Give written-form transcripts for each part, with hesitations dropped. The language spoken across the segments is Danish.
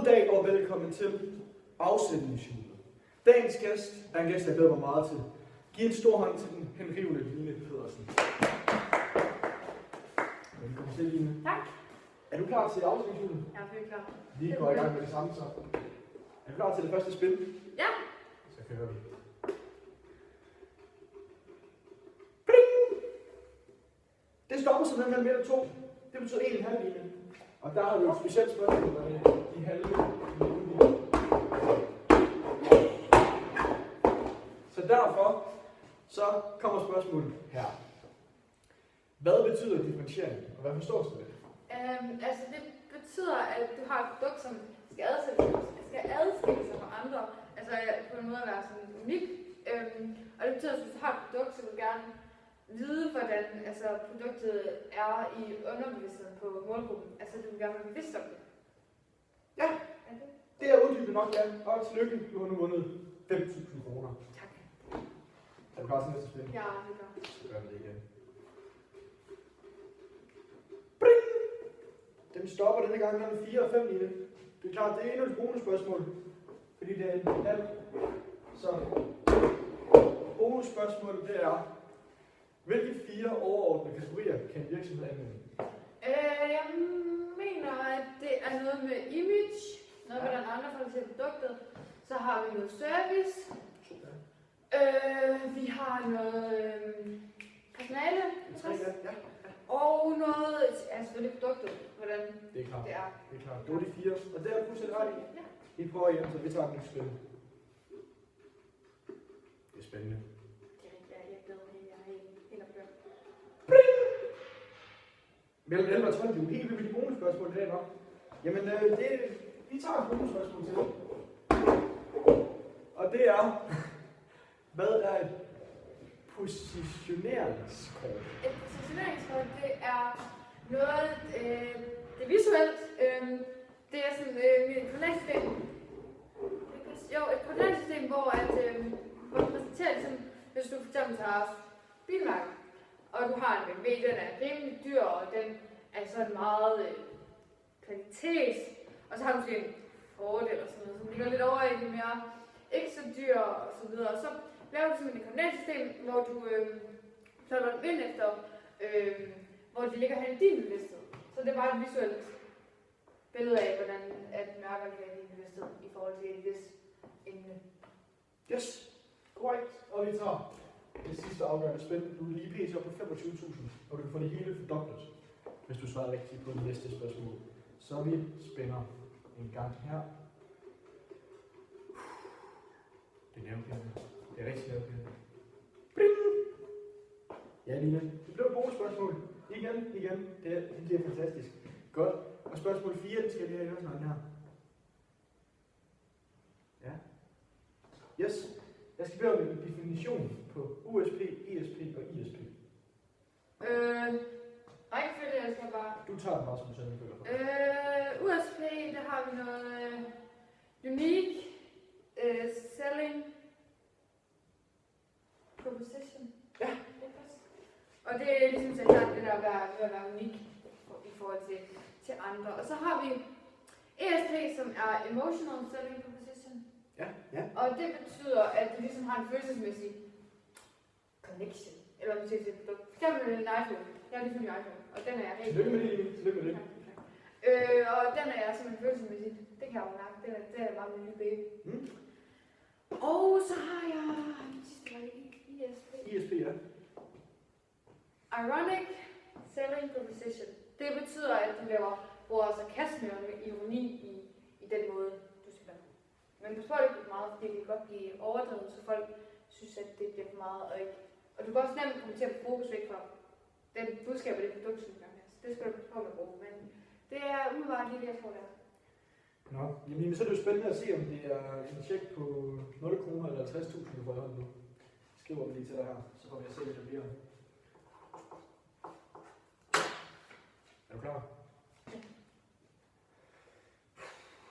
God dag og velkommen til Afsætningshjulet. Dagens gæst er en gæst, jeg glæder mig meget til. Giv en stor hånd til den henrivende Line Pedersen. Velkommen til, Line. Tak. Er du klar til Afsætningshjulet? Jeg er helt klar. Vi går i gang med det samme så. Er du klar til det første spil? Ja. Så kører vi. Det stopper simpelthen mellem 2. Det betyder 1,5 linje. Og der har vi et specielt spørgsmål med de halve linjer. Så derfor så kommer spørgsmålet her. Hvad betyder differentiering, og hvad forstås det ved det? Altså det betyder, at du har et produkt, som skal adskille sig fra andre. Altså på en måde at være sådan unik. Og det betyder, at hvis du har et produkt, så vil du gerne vide, hvordan produktet er i underbevidstheden på målgruppen. Altså du vil gerne være bevidst om det. Ja, det er uddybet nok, ja. Og tillykke, du har nu vundet 5.000 kroner. Tak. Er du klar til næste spil? Ja, det gør. Så gør vi det igen. Den stopper denne gang mellem 4 og 5 linje. Det er klart, det er endnu et bonusspørgsmål. Fordi det er en halv. Så bonusspørgsmålet det er, hvilke 4 overordnede kategorier kan en virksomhed anvende? Jeg mener, at det er noget med image, noget med den andre for at se produktet. Så har vi noget service. Vi har noget personale. Ja. Og noget, altså det produktet, hvordan Det er klart. det er. Det er klart. Det var de 4. Og det er fuldstændig ret i. Ja. Vi prøver igen, så vi tager et nyt spil. Det er spændende. Det er rigtigt, jeg glæder mig, jeg er helt opgørt. Mellem 11 og 12, det er jo helt vildt med de bonusspørgsmål, det er nok. Jamen, vi tager et bonusspørgsmål til. Og det er, hvad er et positioneringskort? Et positioneringskort, det er noget, det er visuelt. Det er sådan et koordinatsystem. Jo, et koordinatsystem, hvor du præsenterer det sådan, hvis du for eksempel tager bilmærker, og du har en BMW, den er rimelig dyr, og den er sådan meget kvalitet, og så har du måske en Ford eller sådan noget, som ligger lidt over i det mere ikke så dyr og så videre. Så laver du simpelthen et koordinatsystem, hvor du plotter dem ind efter, hvor de ligger hen i din bevidsthed. Så det er bare et visuelt billede af, hvordan at mærker ligger i din bevidsthed i forhold til et vis emne. Yes, korrekt. Og vi tager det sidste afgørende spil. Du er lige pt. Op på 25.000, og du kan få det hele fordoblet, hvis du svarer rigtigt på det næste spørgsmål. Så vi spænder en gang her. Det er nervepirrende. Det er rigtig nervepirrende. Ja, Line. Det blev et bonusspørgsmål. Igen. Det bliver fantastisk. Godt. Og spørgsmål 4, det skal vi have i øresnøglen her. Ja. Yes. Jeg skal bede om en definition på USP, ESP og ISP. Rækkefølge, jeg skal bare... Du tager den bare som sendefødder. USP, der har vi noget unique selling proposition. Ja. Og det er ligesom så klart det der at være unik i forhold til andre. Og så har vi ESP, som er emotional selling proposition. Ja. Og det betyder, at det ligesom har en følelsesmæssig connection. Eller om du siger til et produkt. For eksempel en iPhone. Jeg har lige fundet en iPhone, og den er jeg rigtig... Tillykke med det, Line. Tillykke med det. Og den er jeg simpelthen følelsesmæssigt. Det kan jeg jo mærke. Den er bare min lille baby. Og så har jeg... ESP. ISP, ja. Ironic selling proposition. Det betyder, at du bruger sarkasme og ironi i den måde, du spiller. Men du spørger ikke meget, fordi det kan godt blive overdrevet, så folk synes, at det bliver for meget. Og du kan også nemt komme til at fokus væk fra den budskab og det produkt, som du gerne vil. Det skal du passe på med at bruge, men det er umiddelbart lige det, jeg tror, det er. Nå, jamen så er det jo spændende at se, om det er en check på 0 kroner eller 50.000, du får i hånden nu. Skriver vi lige til dig her, så får vi at se, hvad det bliver. Er du klar? Ja.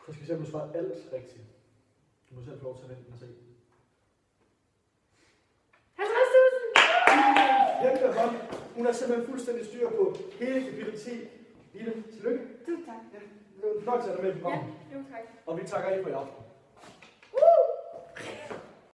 Så skal vi se, om du svarer alt rigtigt. Du må selv få lov til at vente og se. 50.000! Hjælp hånd. Hun har simpelthen fuldstændig styr på hele kapitel 10. Line, tillykke. Tusind tak. Ja, det var fornøjelse af dig med i Ja, programmet. jo tak. Og vi takker af for i aften.